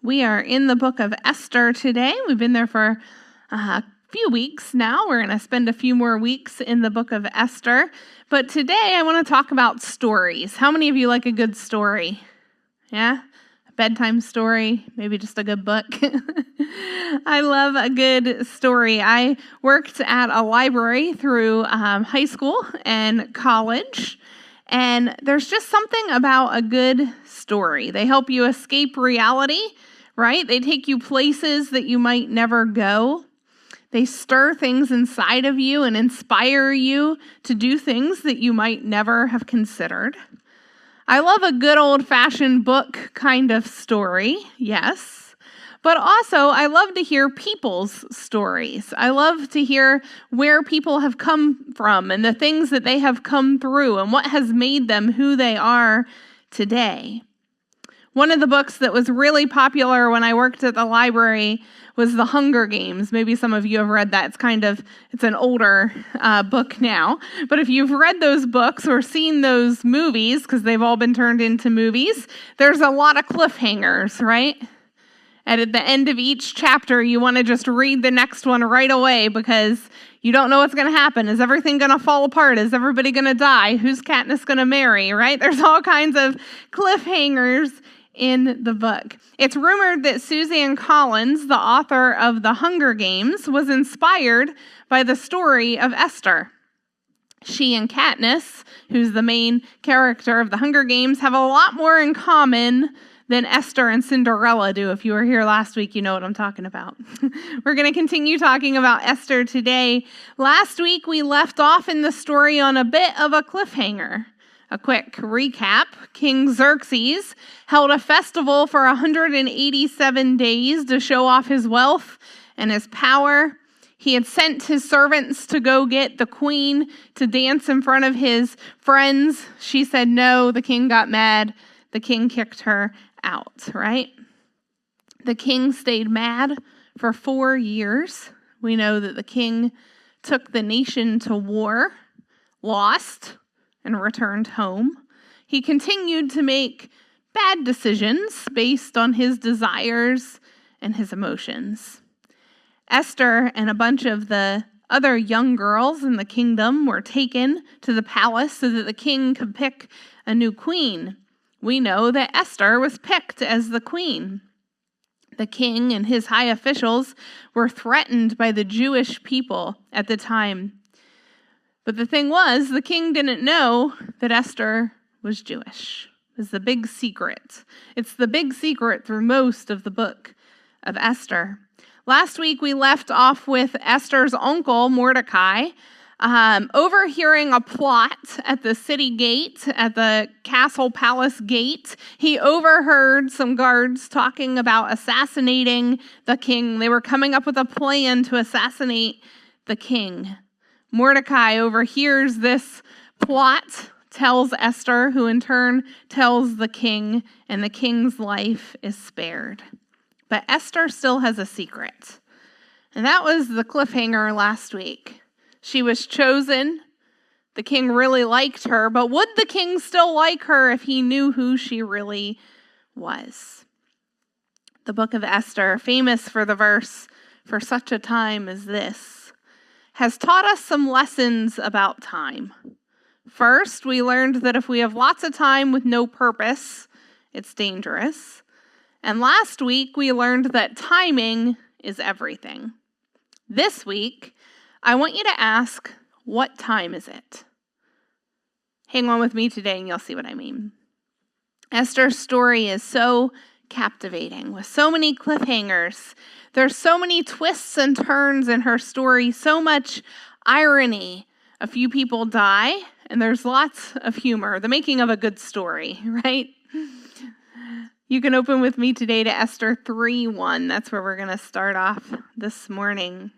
We are in the book of Esther today. We've been there for a few weeks now. We're going to spend a few more weeks in the book of Esther. But today I want to talk about stories. How many of you like a good story? Yeah? A bedtime story? Maybe just a good book? I love a good story. I worked at a library through high school and college. And there's just something about a good story. They help you escape reality, right? They take you places that you might never go. They stir things inside of you and inspire you to do things that you might never have considered. I love a good old-fashioned book kind of story, yes. But also, I love to hear people's stories. I love to hear where people have come from and the things that they have come through and what has made them who they are today. One of the books that was really popular when I worked at the library was The Hunger Games. Maybe some of you have read that. It's an older book now. But if you've read those books or seen those movies, because they've all been turned into movies, there's a lot of cliffhangers, right? And at the end of each chapter, you want to just read the next one right away because you don't know what's going to happen. Is everything going to fall apart? Is everybody going to die? Who's Katniss going to marry, right? There's all kinds of cliffhangers in the book. It's rumored that Suzanne Collins, the author of The Hunger Games, was inspired by the story of Esther. She and Katniss, who's the main character of The Hunger Games, have a lot more in common than Esther and Cinderella do. If you were here last week, you know what I'm talking about. We're going to continue talking about Esther today. Last week, we left off in the story on a bit of a cliffhanger. A quick recap. King Xerxes held a festival for 187 days to show off his wealth and his power. He had sent his servants to go get the queen to dance in front of his friends. She said no. The king got mad. The king kicked her out, right? The king stayed mad for 4 years. We know that the king took the nation to war, lost, and returned home. He continued to make bad decisions based on his desires and his emotions. Esther and a bunch of the other young girls in the kingdom were taken to the palace so that the king could pick a new queen. We know that Esther was picked as the queen. The king and his high officials were threatened by the Jewish people at the time. But the thing was, the king didn't know that Esther was Jewish. It was the big secret. It's the big secret through most of the book of Esther. Last week, we left off with Esther's uncle, Mordecai, overhearing a plot at the city gate, at the castle palace gate. He overheard some guards talking about assassinating the king. They were coming up with a plan to assassinate the king. Mordecai overhears this plot, tells Esther, who in turn tells the king, and the king's life is spared. But Esther still has a secret. And that was the cliffhanger last week. She was chosen. The king really liked her, but would the king still like her if he knew who she really was? The book of Esther, famous for the verse, "For such a time as this," has taught us some lessons about time. First, we learned that if we have lots of time with no purpose, it's dangerous. And last week, we learned that timing is everything. This week, I want you to ask, what time is it? Hang on with me today and you'll see what I mean. Esther's story is so captivating with so many cliffhangers. There's so many twists and turns in her story, so much irony. A few people die and there's lots of humor, the making of a good story, right? You can open with me today to Esther 3:1. That's where we're going to start off this morning.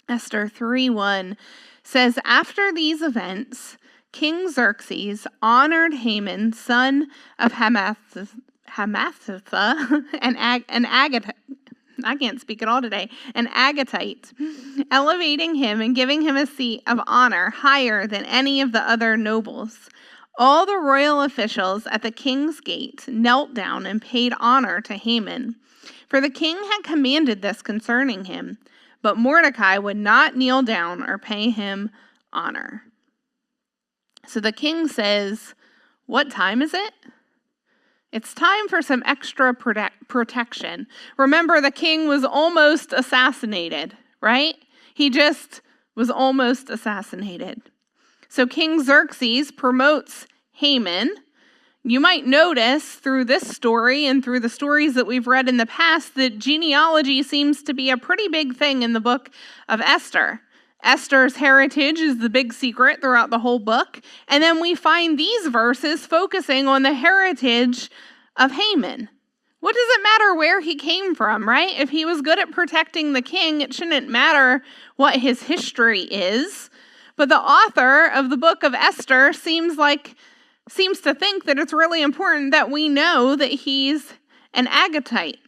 Esther 3:1 says, "After these events, King Xerxes honored Haman, son of Hammedatha, an Agagite, I can't speak at all today, an Agatite, elevating him and giving him a seat of honor higher than any of the other nobles. All the royal officials at the king's gate knelt down and paid honor to Haman, for the king had commanded this concerning him. But Mordecai would not kneel down or pay him honor. So the king says, "What time is it?" It's time for some extra protection. Remember, the king was almost assassinated, right? He just was almost assassinated. So King Xerxes promotes Haman. You might notice through this story and through the stories that we've read in the past that genealogy seems to be a pretty big thing in the book of Esther. Esther's heritage is the big secret throughout the whole book. And then we find these verses focusing on the heritage of Haman. What does it matter where he came from, right? If he was good at protecting the king, it shouldn't matter what his history is. But the author of the book of Esther seems to think that it's really important that we know that he's an Agagite.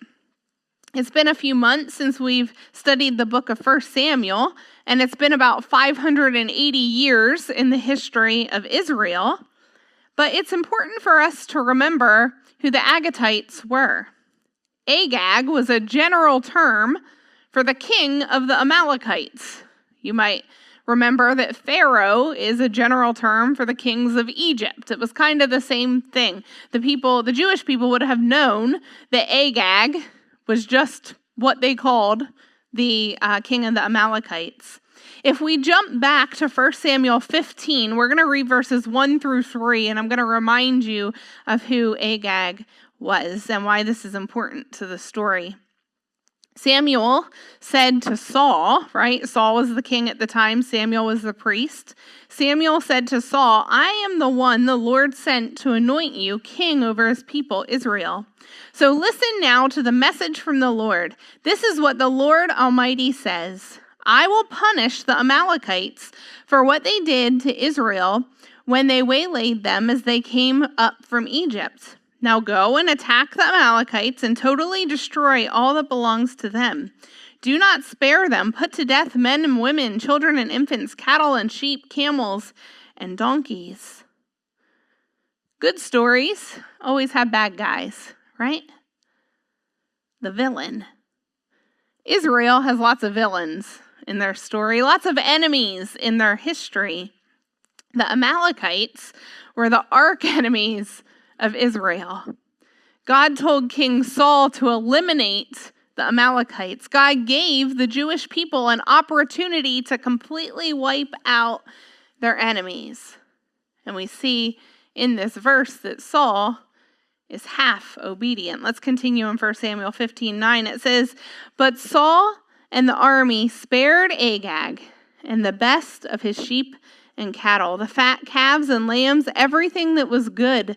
It's been a few months since we've studied the book of 1 Samuel, and it's been about 580 years in the history of Israel. But it's important for us to remember who the Agagites were. Agag was a general term for the king of the Amalekites. You might remember that Pharaoh is a general term for the kings of Egypt. It was kind of the same thing. The Jewish people would have known that Agag was just what they called the king of the Amalekites. If we jump back to 1 Samuel 15, we're going to read verses 1 through 3, and I'm going to remind you of who Agag was and why this is important to the story. Samuel said to Saul, right? Saul was the king at the time. Samuel was the priest. Samuel said to Saul, "I am the one the Lord sent to anoint you king over his people, Israel. So listen now to the message from the Lord. This is what the Lord Almighty says. I will punish the Amalekites for what they did to Israel when they waylaid them as they came up from Egypt. Now go and attack the Amalekites and totally destroy all that belongs to them. Do not spare them. Put to death men and women, children and infants, cattle and sheep, camels and donkeys." Good stories always have bad guys, right? The villain. Israel has lots of villains in their story, lots of enemies in their history. The Amalekites were the arch enemies of Israel. God told King Saul to eliminate the Amalekites. God gave the Jewish people an opportunity to completely wipe out their enemies. And we see in this verse that Saul is half obedient. Let's continue in 1 Samuel 15:9. It says, "But Saul and the army spared Agag and the best of his sheep and cattle, the fat calves and lambs, everything that was good.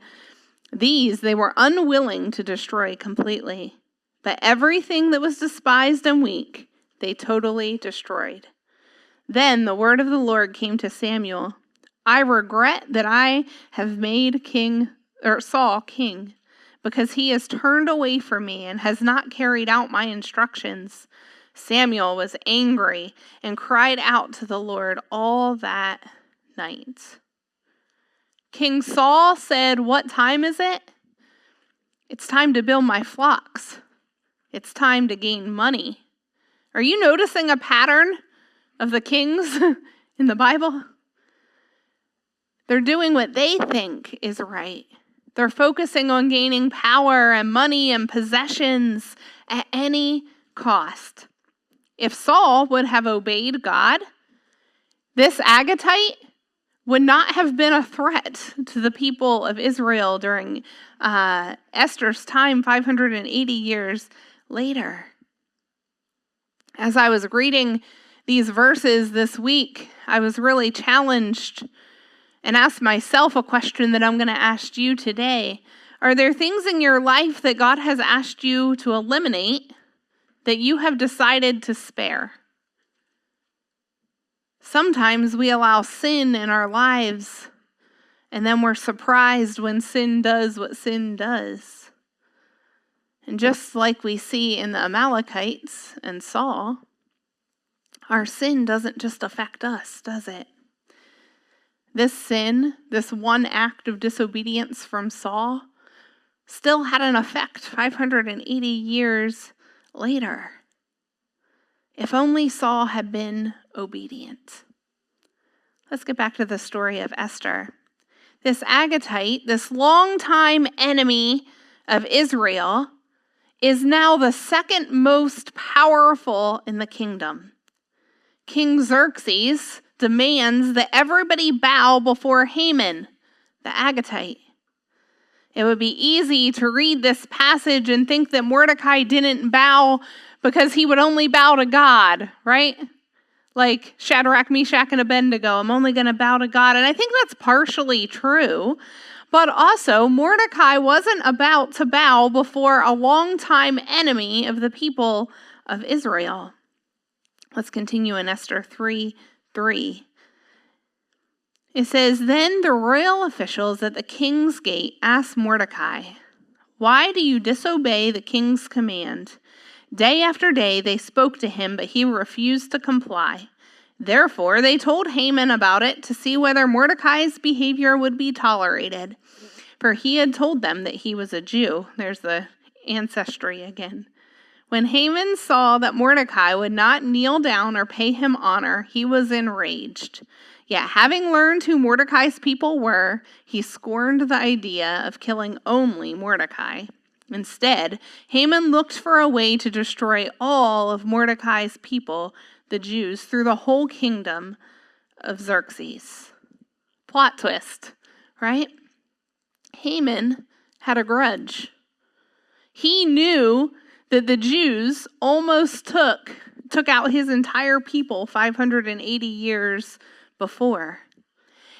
These they were unwilling to destroy completely. But everything that was despised and weak, they totally destroyed." Then the word of the Lord came to Samuel. "I regret that I have made Saul king, because he has turned away from me and has not carried out my instructions." Samuel was angry and cried out to the Lord all that night. King Saul said, "What time is it? It's time to build my flocks. It's time to gain money." Are you noticing a pattern of the kings in the Bible? They're doing what they think is right. They're focusing on gaining power and money and possessions at any cost. If Saul would have obeyed God, this Agagite would not have been a threat to the people of Israel during Esther's time 580 years later. As I was reading these verses this week, I was really challenged and asked myself a question that I'm going to ask you today. Are there things in your life that God has asked you to eliminate that you have decided to spare? Sometimes we allow sin in our lives, and then we're surprised when sin does what sin does. And just like we see in the Amalekites and Saul, our sin doesn't just affect us, does it? This sin, this one act of disobedience from Saul, still had an effect 580 years later. If only Saul had been obedient. Let's get back to the story of Esther. This Agatite, this longtime enemy of Israel, is now the second most powerful in the kingdom. King Xerxes demands that everybody bow before Haman, the Agatite. It would be easy to read this passage and think that Mordecai didn't bow because he would only bow to God, right? Like Shadrach, Meshach, and Abednego, I'm only going to bow to God. And I think that's partially true. But also, Mordecai wasn't about to bow before a longtime enemy of the people of Israel. Let's continue in Esther 3:3. It says, Then the royal officials at the king's gate asked Mordecai, Why do you disobey the king's command? Day after day they spoke to him, but he refused to comply. Therefore they told Haman about it to see whether Mordecai's behavior would be tolerated. For he had told them that he was a Jew. There's the ancestry again. When Haman saw that Mordecai would not kneel down or pay him honor, he was enraged. Yet having learned who Mordecai's people were, he scorned the idea of killing only Mordecai. Instead, Haman looked for a way to destroy all of Mordecai's people, the Jews, through the whole kingdom of Xerxes. Plot twist, right? Haman had a grudge. He knew that the Jews almost took out his entire people 580 years before.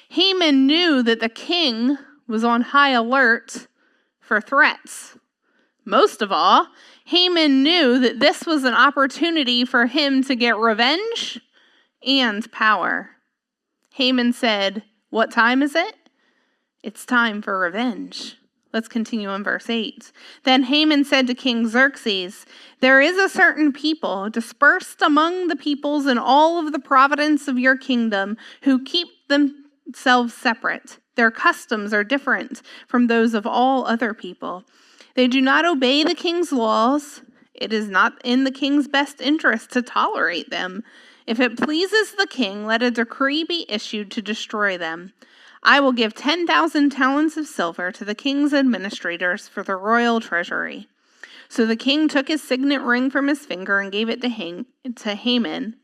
Haman knew that the king was on high alert for threats. Most of all, Haman knew that this was an opportunity for him to get revenge and power. Haman said, What time is it? It's time for revenge. Let's continue in verse 8. Then Haman said to King Xerxes, There is a certain people dispersed among the peoples in all of the province of your kingdom who keep themselves separate. Their customs are different from those of all other people. They do not obey the king's laws. It is not in the king's best interest to tolerate them. If it pleases the king, let a decree be issued to destroy them. I will give 10,000 talents of silver to the king's administrators for the royal treasury. So the king took his signet ring from his finger and gave it to Haman,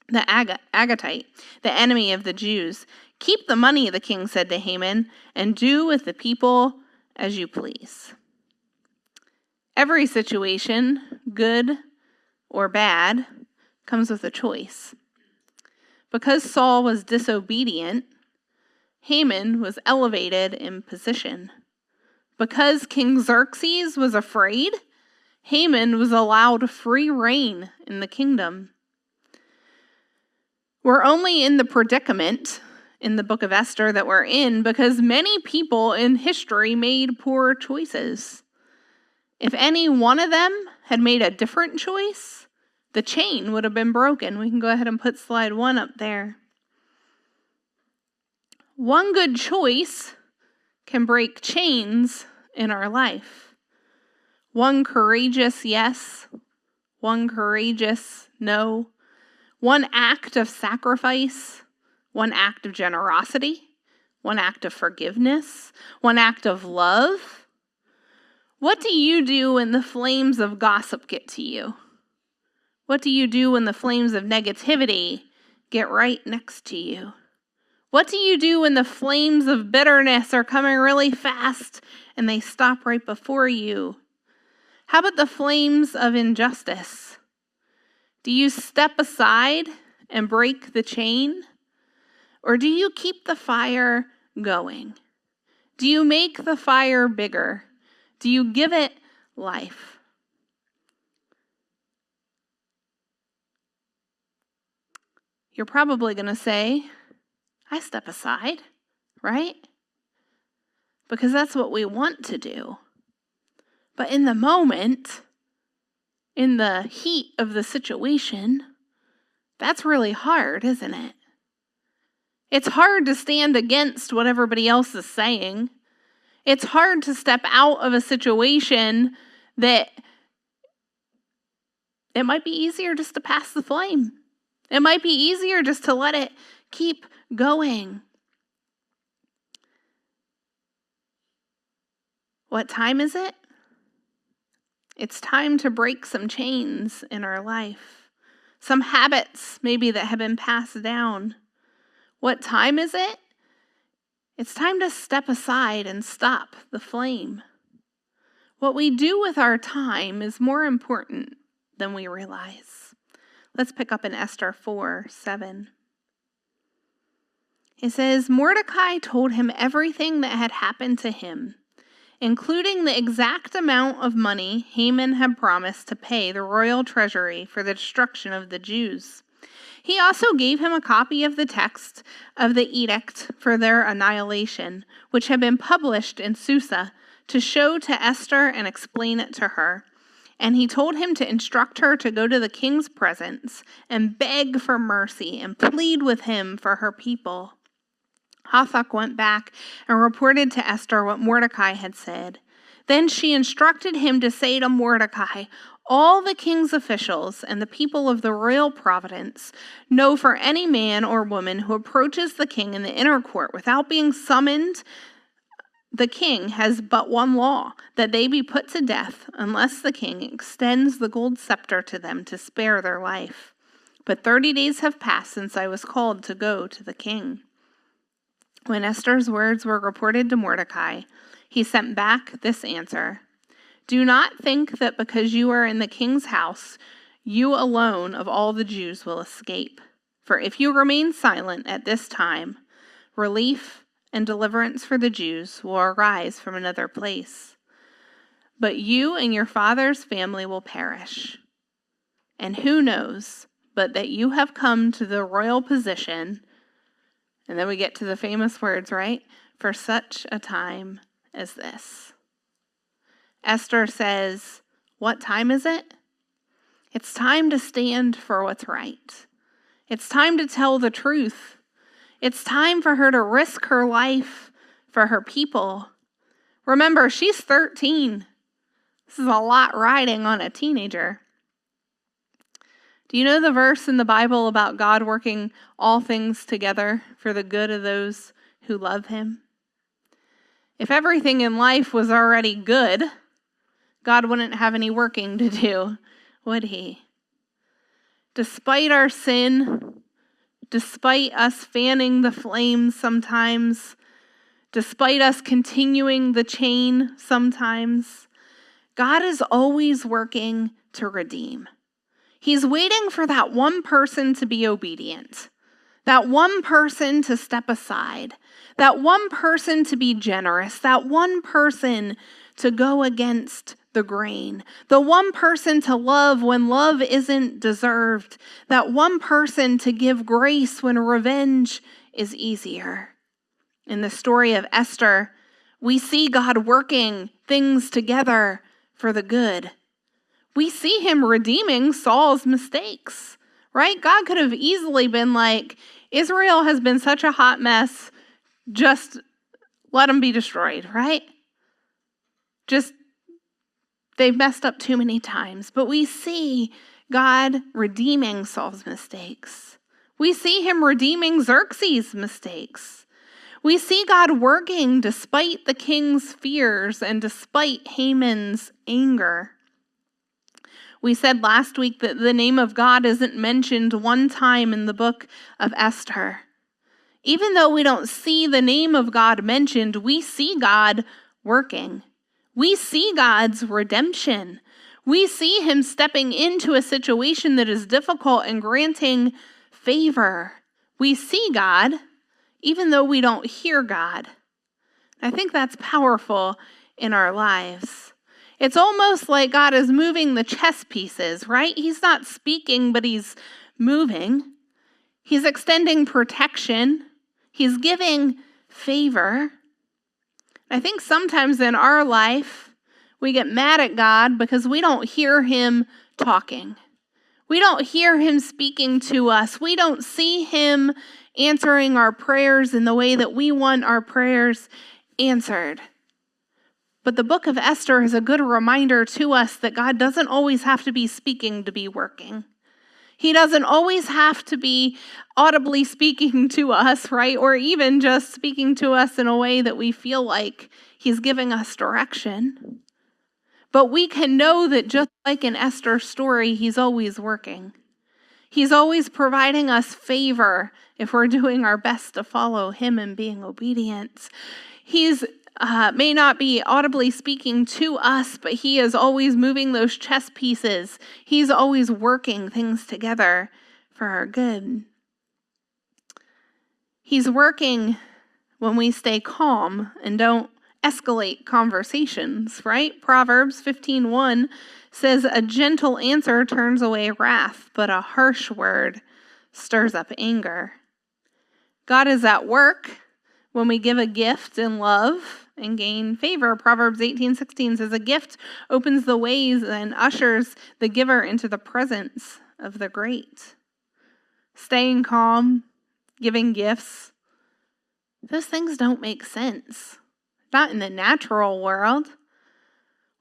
the Agatite, the enemy of the Jews. Keep the money, the king said to Haman, and do with the people as you please. Every situation, good or bad, comes with a choice. Because Saul was disobedient, Haman was elevated in position. Because King Xerxes was afraid, Haman was allowed free reign in the kingdom. We're only in the predicament in the book of Esther that we're in because many people in history made poor choices. If any one of them had made a different choice, the chain would have been broken. We can go ahead and put slide 1 up there. One good choice can break chains in our life. One courageous yes, one courageous no, one act of sacrifice, one act of generosity, one act of forgiveness, one act of love. What do you do when the flames of gossip get to you? What do you do when the flames of negativity get right next to you? What do you do when the flames of bitterness are coming really fast and they stop right before you? How about the flames of injustice? Do you step aside and break the chain? Or do you keep the fire going? Do you make the fire bigger? Do you give it life? You're probably going to say, I step aside, right? Because that's what we want to do. But in the moment, in the heat of the situation, that's really hard, isn't it? It's hard to stand against what everybody else is saying. It's hard to step out of a situation that it might be easier just to pass the flame. It might be easier just to let it keep going. What time is it? It's time to break some chains in our life. Some habits maybe that have been passed down. What time is it? It's time to step aside and stop the flame. What we do with our time is more important than we realize. Let's pick up in Esther 4:7. It says, Mordecai told him everything that had happened to him, including the exact amount of money Haman had promised to pay the royal treasury for the destruction of the Jews. He also gave him a copy of the text of the edict for their annihilation, which had been published in Susa, to show to Esther and explain it to her. And he told him to instruct her to go to the king's presence and beg for mercy and plead with him for her people. Hathach went back and reported to Esther what Mordecai had said. Then she instructed him to say to Mordecai, all the king's officials and the people of the royal province know for any man or woman who approaches the king in the inner court without being summoned, the king has but one law, that they be put to death unless the king extends the gold scepter to them to spare their life. But 30 days have passed since I was called to go to the king. When Esther's words were reported to Mordecai, he sent back this answer. Do not think that because you are in the king's house, you alone of all the Jews will escape. For if you remain silent at this time, relief and deliverance for the Jews will arise from another place. But you and your father's family will perish. And who knows but that you have come to the royal position, and then we get to the famous words, right? For such a time as this. Esther says, what time is it? It's time to stand for what's right. It's time to tell the truth. It's time for her to risk her life for her people. Remember, she's 13. This is a lot riding on a teenager. Do you know the verse in the Bible about God working all things together for the good of those who love him? If everything in life was already good, God wouldn't have any working to do, would he? Despite our sin, despite us fanning the flames sometimes, despite us continuing the chain sometimes, God is always working to redeem. He's waiting for that one person to be obedient, that one person to step aside, that one person to be generous, that one person to go against the grain, the one person to love when love isn't deserved, that one person to give grace when revenge is easier. In the story of Esther, we see God working things together for the good. We see him redeeming Saul's mistakes, right? God could have easily been like, Israel has been such a hot mess, just let them be destroyed, right? They've messed up too many times. But we see God redeeming Saul's mistakes. We see him redeeming Xerxes' mistakes. We see God working despite the king's fears and despite Haman's anger. We said last week that the name of God isn't mentioned one time in the book of Esther. Even though we don't see the name of God mentioned, we see God working. We see God's redemption. We see him stepping into a situation that is difficult and granting favor. We see God, even though we don't hear God. I think that's powerful in our lives. It's almost like God is moving the chess pieces, right? He's not speaking, but he's moving. He's extending protection. He's giving favor. I think sometimes in our life, we get mad at God because we don't hear him talking. We don't hear him speaking to us. We don't see him answering our prayers in the way that we want our prayers answered. But the book of Esther is a good reminder to us that God doesn't always have to be speaking to be working. He doesn't always have to be audibly speaking to us, right? Or even just speaking to us in a way that we feel like he's giving us direction. But we can know that just like in Esther's story, he's always working. He's always providing us favor if we're doing our best to follow him and being obedient. He's may not be audibly speaking to us, but he is always moving those chess pieces. He's always working things together for our good. He's working when we stay calm and don't escalate conversations, right? Proverbs 15:1 says, "A gentle answer turns away wrath, but a harsh word stirs up anger." God is at work when we give a gift in love and gain favor. Proverbs 18:16 says, "A gift opens the ways and ushers the giver into the presence of the great." Staying calm, giving gifts, those things don't make sense. Not in the natural world.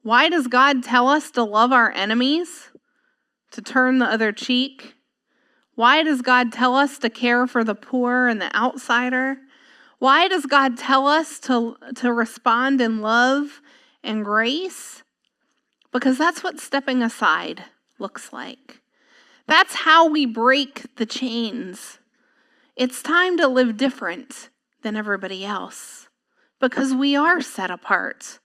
Why does God tell us to love our enemies, to turn the other cheek? Why does God tell us to care for the poor and the outsider? Why does God tell us to respond in love and grace? Because that's what stepping aside looks like. That's how we break the chains. It's time to live different than everybody else because we are set apart.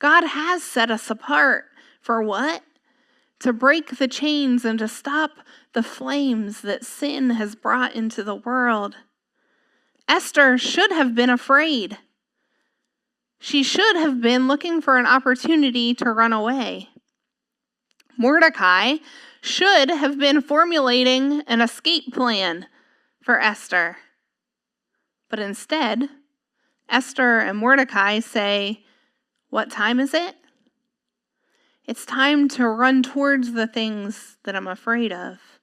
God has set us apart for what? To break the chains and to stop the flames that sin has brought into the world. Esther should have been afraid. She should have been looking for an opportunity to run away. Mordecai should have been formulating an escape plan for Esther. But instead, Esther and Mordecai say, "What time is it? It's time to run towards the things that I'm afraid of.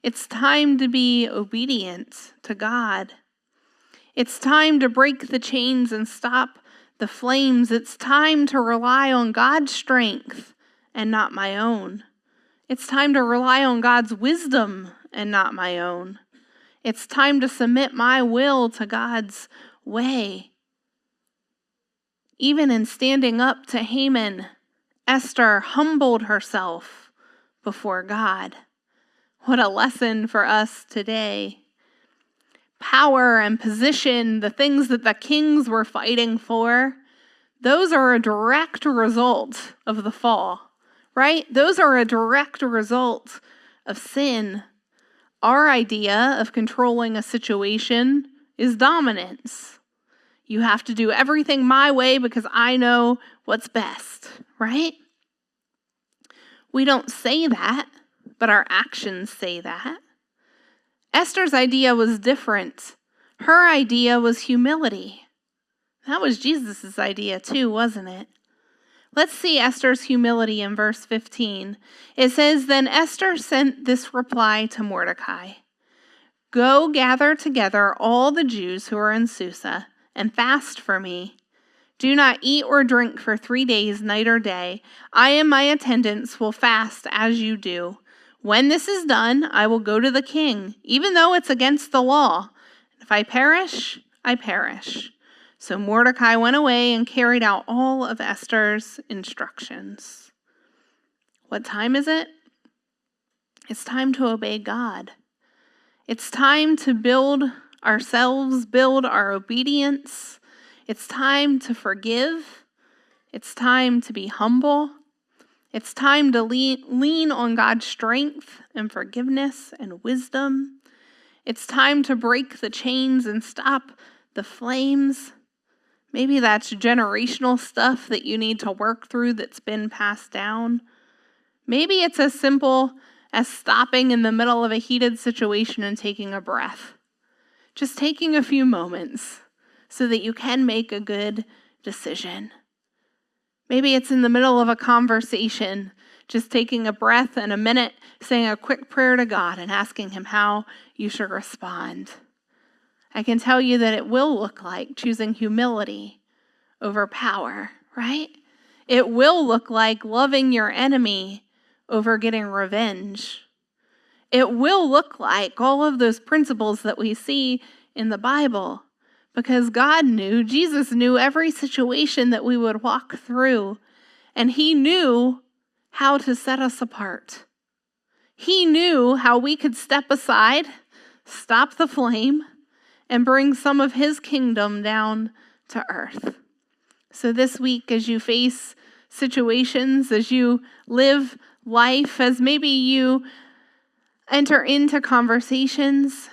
It's time to be obedient to God. It's time to break the chains and stop the flames. It's time to rely on God's strength and not my own. It's time to rely on God's wisdom and not my own. It's time to submit my will to God's way." Even in standing up to Haman, Esther humbled herself before God. What a lesson for us today. Power and position, the things that the kings were fighting for, those are a direct result of the fall, right? Those are a direct result of sin. Our idea of controlling a situation is dominance. You have to do everything my way because I know what's best, right? We don't say that, but our actions say that. Esther's idea was different. Her idea was humility. That was Jesus' idea too, wasn't it? Let's see Esther's humility in verse 15. It says, "Then Esther sent this reply to Mordecai. Go gather together all the Jews who are in Susa and fast for me. Do not eat or drink for 3 days, night or day. I and my attendants will fast as you do. When this is done, I will go to the king, even though it's against the law. If I perish, I perish." So Mordecai went away and carried out all of Esther's instructions. What time is it? It's time to obey God. It's time to build ourselves, build our obedience. It's time to forgive. It's time to be humble. It's time to lean on God's strength and forgiveness and wisdom. It's time to break the chains and stop the flames. Maybe that's generational stuff that you need to work through that's been passed down. Maybe it's as simple as stopping in the middle of a heated situation and taking a breath. Just taking a few moments so that you can make a good decision. Maybe it's in the middle of a conversation, just taking a breath and a minute, saying a quick prayer to God and asking him how you should respond. I can tell you that it will look like choosing humility over power, right? It will look like loving your enemy over getting revenge. It will look like all of those principles that we see in the Bible, because Jesus knew every situation that we would walk through, and he knew how to set us apart. He knew how we could step aside, stop the flame, and bring some of his kingdom down to earth. So this week, as you face situations, as you live life, as maybe you enter into conversations,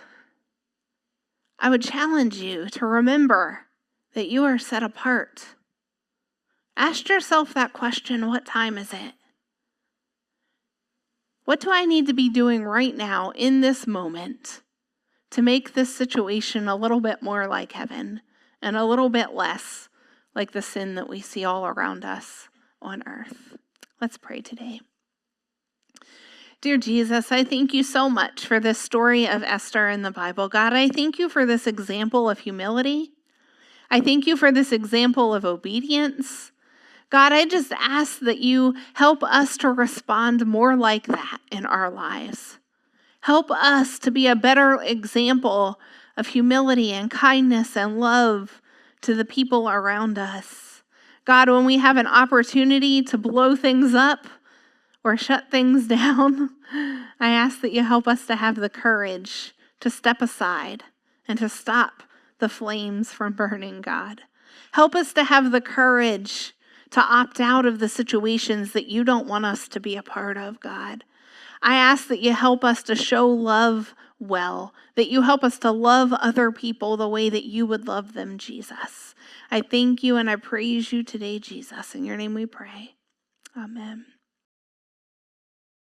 I would challenge you to remember that you are set apart. Ask yourself that question, what time is it? What do I need to be doing right now in this moment to make this situation a little bit more like heaven and a little bit less like the sin that we see all around us on earth? Let's pray today. Dear Jesus, I thank you so much for this story of Esther in the Bible. God, I thank you for this example of humility. I thank you for this example of obedience. God, I just ask that you help us to respond more like that in our lives. Help us to be a better example of humility and kindness and love to the people around us. God, when we have an opportunity to blow things up or shut things down, I ask that you help us to have the courage to step aside and to stop the flames from burning, God. Help us to have the courage to opt out of the situations that you don't want us to be a part of, God. I ask that you help us to show love well, that you help us to love other people the way that you would love them, Jesus. I thank you and I praise you today, Jesus. In your name we pray. Amen.